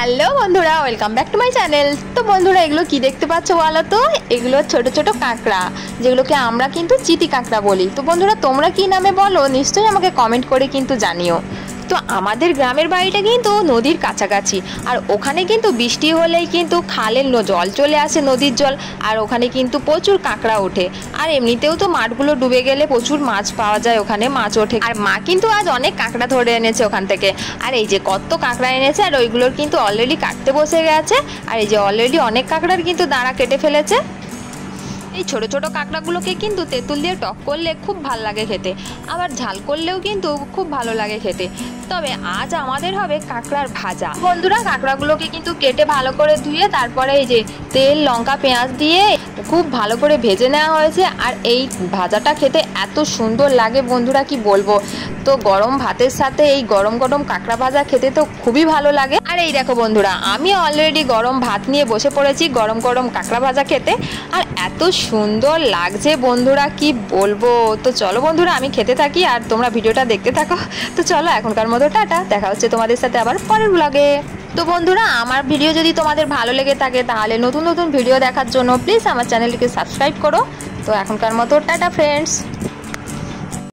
Hello বন্ধুরা, welcome back to my channel. তো বন্ধুরা, এগুলো কি দেখতে পাচ্ছ বলো তো? এগুলো ছোট ছোট কাঁকড়া, যেগুলোকে আমরা কিন্তু চিতি কাঁকড়া বলি। তো বন্ধুরা, তোমরা কি নামে বলো নিশ্চয়ই আমাকে কমেন্ট করে কিন্তু জানিও। তো আমাদের গ্রামের বাড়িটা কিন্তু নদীর কাছাকাছি, আর ওখানে কিন্তু বৃষ্টি হলেই কিন্তু খালের জল চলে আসে, নদীর জল। আর ওখানে কিন্তু প্রচুর কাঁকড়া ওঠে, আর এমনিতেও তো মাঠগুলো ডুবে গেলে প্রচুর মাছ পাওয়া যায়, ওখানে মাছ ওঠে। আর মা কিন্তু আজ অনেক কাঁকড়া ধরে এনেছে ওখান থেকে। আর এই যে কত কাঁকড়া এনেছে, আর ওইগুলোর কিন্তু অলরেডি কাটতে বসে গেছে। আর এই যে অলরেডি অনেক কাঁকড়ার কিন্তু দাঁড়া কেটে ফেলেছে। এই ছোট ছোট কাঁকড়াগুলোকে কিন্তু তেঁতুল দিয়ে টক করলে খুব ভালো লাগে খেতে, আবার ঝাল করলেও কিন্তু খুব ভালো লাগে খেতে। তবে আজ আমাদের হবে কাঁকড়ার ভাজা। বন্ধুরা, কাঁকড়াগুলোকে কিন্তু কেটে ভালো করে ধুয়ে তারপরে এই যে তেল, লঙ্কা, পেঁয়াজ দিয়ে খুব ভালো করে ভেজে নেওয়া হয়েছে। আর এই ভাজাটা খেতে এত সুন্দর লাগে বন্ধুরা, কি বলবো। তো গরম ভাতের সাথে এই গরম গরম কাঁকড়া ভাজা খেতে তো খুবই ভালো লাগে। আর এই দেখো বন্ধুরা, আমি অলরেডি গরম ভাত নিয়ে বসে পড়েছি গরম গরম কাঁকড়া ভাজা খেতে। আর এত সুন্দর লাগছে বন্ধুরা, কি বলবো। তো চলো বন্ধুরা, আমি খেতে থাকি আর তোমরা ভিডিওটা দেখতে থাকো। তো চলো, এখনকার মতো টাটা, দেখা হচ্ছে তোমাদের সাথে আবার পরের ব্লগে। তো বন্ধুরা, আমার ভিডিও যদি তোমাদের ভালো লেগে থাকে তাহলে নতুন নতুন ভিডিও দেখার জন্য প্লিজ আমার চ্যানেলটিকে সাবস্ক্রাইব করো। তো এখনকার মতো টাটা ফ্রেন্ডস।